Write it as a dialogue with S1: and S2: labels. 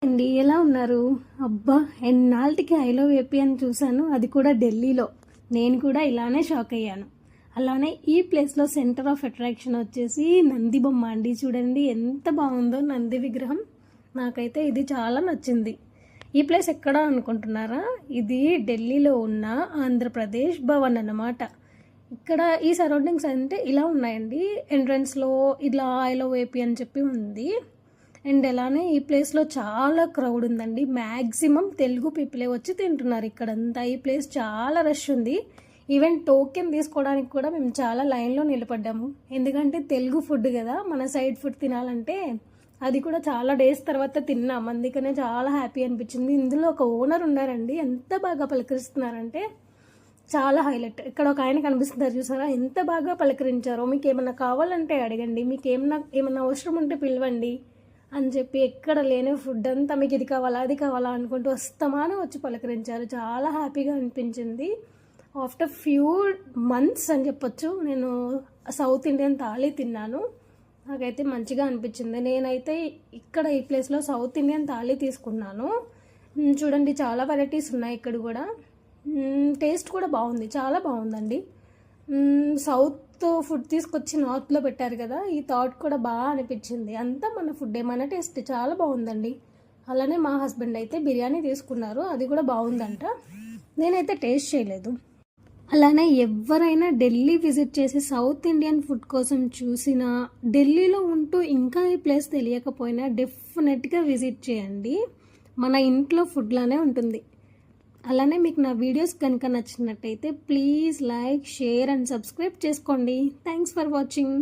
S1: అండి ఎలా ఉన్నారు? అబ్బా, ఎన్నాళ్ళకి ఐ లవ్ ఏపీ అని చూశాను, అది కూడా ఢిల్లీలో. నేను కూడా ఇలానే షాక్ అయ్యాను. అలానే ఈ ప్లేస్లో సెంటర్ ఆఫ్ అట్రాక్షన్ వచ్చేసి నంది బొమ్మ అండి. చూడండి ఎంత బాగుందో నంది విగ్రహం. నాకైతే ఇది చాలా నచ్చింది. ఈ ప్లేస్ ఎక్కడ అనుకుంటున్నారా? ఇది ఢిల్లీలో ఉన్న ఆంధ్రప్రదేశ్ భవన్ అన్నమాట. ఇక్కడ ఈ సరౌండింగ్స్ అంటే ఇలా ఉన్నాయండి. ఎంట్రన్స్లో ఇలా ఐ లవ్ ఏపీ అని చెప్పి ఉంది. అండ్ అలానే ఈ ప్లేస్లో చాలా క్రౌడ్ ఉందండి. మ్యాక్సిమం తెలుగు పీపులే వచ్చి తింటున్నారు ఇక్కడంతా. ఈ ప్లేస్ చాలా రష్ ఉంది. ఈవెన్ టోకెన్ తీసుకోవడానికి కూడా మేము చాలా లైన్లో నిలబడ్డాము. ఎందుకంటే తెలుగు ఫుడ్ కదా, మన సైడ్ ఫుడ్ తినాలంటే అది కూడా చాలా డేస్ తర్వాత తిన్నాం. అందుకనే చాలా హ్యాపీ అనిపించింది. ఇందులో ఒక ఓనర్ ఉన్నారండి, ఎంత బాగా పలకరిస్తున్నారంటే చాలా హైలైట్. ఇక్కడ ఒక ఆయన కనిపిస్తున్నారు చూసారా, ఎంత బాగా పలకరించారో. మీకు ఏమన్నా కావాలంటే అడగండి, మీకు ఏమన్నా అవసరం ఉంటే పిలవండి అని చెప్పి ఎక్కడ లేని ఫుడ్ అంతా మీకు ఇది కావాలా అది కావాలా అనుకుంటూ వస్తామని వచ్చి పలకరించారు. చాలా హ్యాపీగా అనిపించింది. ఆఫ్టర్ ఫ్యూ మంత్స్ అని చెప్పొచ్చు నేను సౌత్ ఇండియన్ థాలీ తిన్నాను. నాకైతే మంచిగా అనిపించింది. నేనైతే ఇక్కడ ఈ ప్లేస్లో సౌత్ ఇండియన్ థాలీ తీసుకున్నాను. చూడండి చాలా వెరైటీస్ ఉన్నాయి ఇక్కడ కూడా. టేస్ట్ కూడా బాగుంది, చాలా బాగుందండి. సౌత్ ఫుడ్ తీసుకొచ్చి నార్త్లో పెట్టారు కదా, ఈ థాట్ కూడా బాగా అనిపించింది. అంతా మన ఫుడ్ మన టేస్ట్ చాలా బాగుందండి. అలానే మా హస్బెండ్ అయితే బిర్యానీ తీసుకున్నారు, అది కూడా బాగుందంట. నేనైతే టేస్ట్ చేయలేదు. అలానే ఎవరైనా ఢిల్లీ విజిట్ చేసి సౌత్ ఇండియన్ ఫుడ్ కోసం చూసినా, ఢిల్లీలో ఉంటూ ఇంకా ఈ ప్లేస్ తెలియకపోయినా డెఫినెట్గా విజిట్ చేయండి. మన ఇంట్లో ఫుడ్లానే ఉంటుంది. అలానే మీకు నా వీడియోస్ కనుక నచ్చినట్టయితే please like, share and subscribe చేసుకోండి. Thanks for watching.